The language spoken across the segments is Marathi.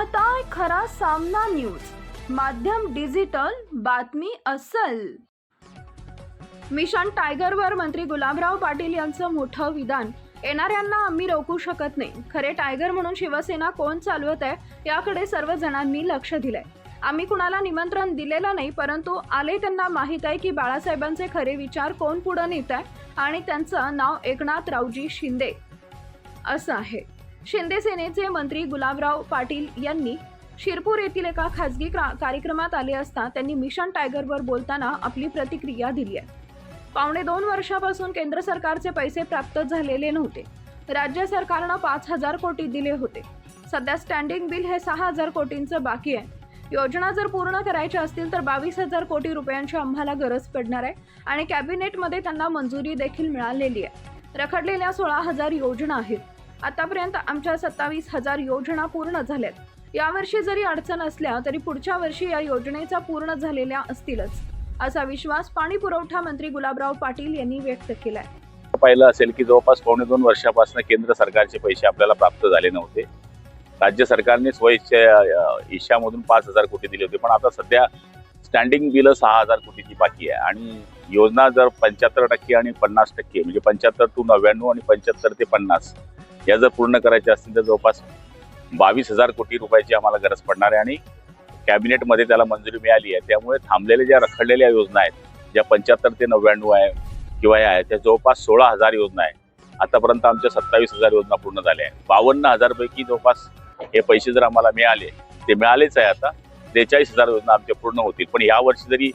पाहताय खरा सामना न्यूज, माध्यम डिजिटल, बातमी अस्सल। मिशन टायगरवर मंत्री गुलाबराव पाटील यांचं मोठं विधान, येणाऱ्यांना आम्ही रोखू शकत नाही। खरे टायगर म्हणून शिवसेना कोण चालवत आहे याकडे सर्व जणांनी लक्ष दिलंय। आम्ही कुणाला निमंत्रण दिलेलं नाही, परंतु आले त्यांना माहित आहे की बाळासाहेबांचे खरे विचार कोण पुढे नेत आहे आणि त्यांचं नाव एकनाथरावजी शिंदे असं आहे। शिंदे सेनेचे मंत्री गुलाबराव पाटील यांनी शिरपूर येथील एका खासगी कार्यक्रमात आले असता त्यांनी मिशन टायगरवर बोलताना आपली प्रतिक्रिया दिली आहे। 2.5 वर्षापासून केंद्र सरकारचे पैसे प्राप्त झालेले नव्हते। राज्य सरकारने 5,000 कोटी दिले होते। सध्या स्टँडिंग बिल हे 6,000 कोटींचं बाकी आहे। योजना जर पूर्ण करायच्या असतील तर 22,000 कोटी रुपयांची आम्हाला गरज पडणार आहे आणि कॅबिनेटमध्ये त्यांना मंजुरी देखील मिळालेली आहे। रखडलेल्या 16,000 योजना आहेत। आतापर्यंत आमच्या 27,000 योजना पूर्ण झाल्यात। यावर्षी जरी अडचण असल्या तरी पुढच्या वर्षी या योजनेचा पूर्ण झालेल्या असतीलच, असा विश्वास पाणी पुरवठा मंत्री गुलाबराव पाटील यांनी व्यक्त केलाय। पाहिलं असेल की जवळपास 2.5 वर्षापासून केंद्र सरकारचे पैसे आपल्याला प्राप्त झाले नव्हते। राज्य सरकारने स्वइच्छेच्या ईशामधून 5,000 कोटी दिले होते, पण आता सध्या स्टँडिंग बिल 6,000 कोटीची बाकी आहे आणि योजना जर 75% आणि 50% म्हणजे 75 to 99 आणि 75 ते 50 या जर पूर्ण करायच्या असतील तर जवळपास 22,000 कोटी रुपयाची आम्हाला गरज पडणार आहे आणि कॅबिनेटमध्ये त्याला मंजुरी मिळाली आहे। त्यामुळे थांबलेल्या ज्या रखडलेल्या योजना आहेत, ज्या 75 ते 99 आहे किंवा या आहेत, त्या जवळपास 16,000 योजना आहे। आतापर्यंत आमच्या 27,000 योजना पूर्ण झाल्या आहेत। 52,000 पैकी जवळपास हे पैसे जर आम्हाला मिळाले, ते मिळालेच आहे। आता 43,000 योजना आमच्या पूर्ण होतील, पण या वर्षी जरी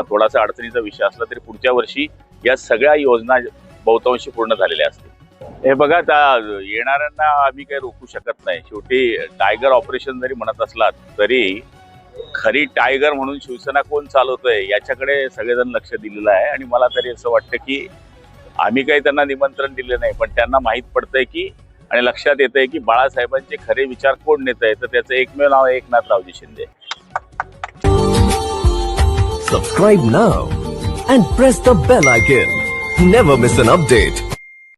थोडासा अडचणीचा विषय असला तरी पुढच्या वर्षी या सगळ्या योजना बहुतांशी पूर्ण झालेल्या असतील। हे बघा, येणाऱ्यांना आम्ही काही रोखू शकत नाही। शेवटी टायगर ऑपरेशन जरी म्हणत असलात तरी खरी टायगर म्हणून शिवसेना कोण चालवतोय याच्याकडे सगळेजण लक्ष दिलेलं आहे आणि मला तरी असं वाटतं की आम्ही काही त्यांना निमंत्रण दिले नाही, पण त्यांना माहीत पडतंय की आणि लक्षात येतंय की बाळासाहेबांचे खरे विचार कोण नेत आहे, तर त्याचं एकमेव नाव आहे एकनाथरावजी Shinde. Subscribe now and press the bell icon. Never miss an update.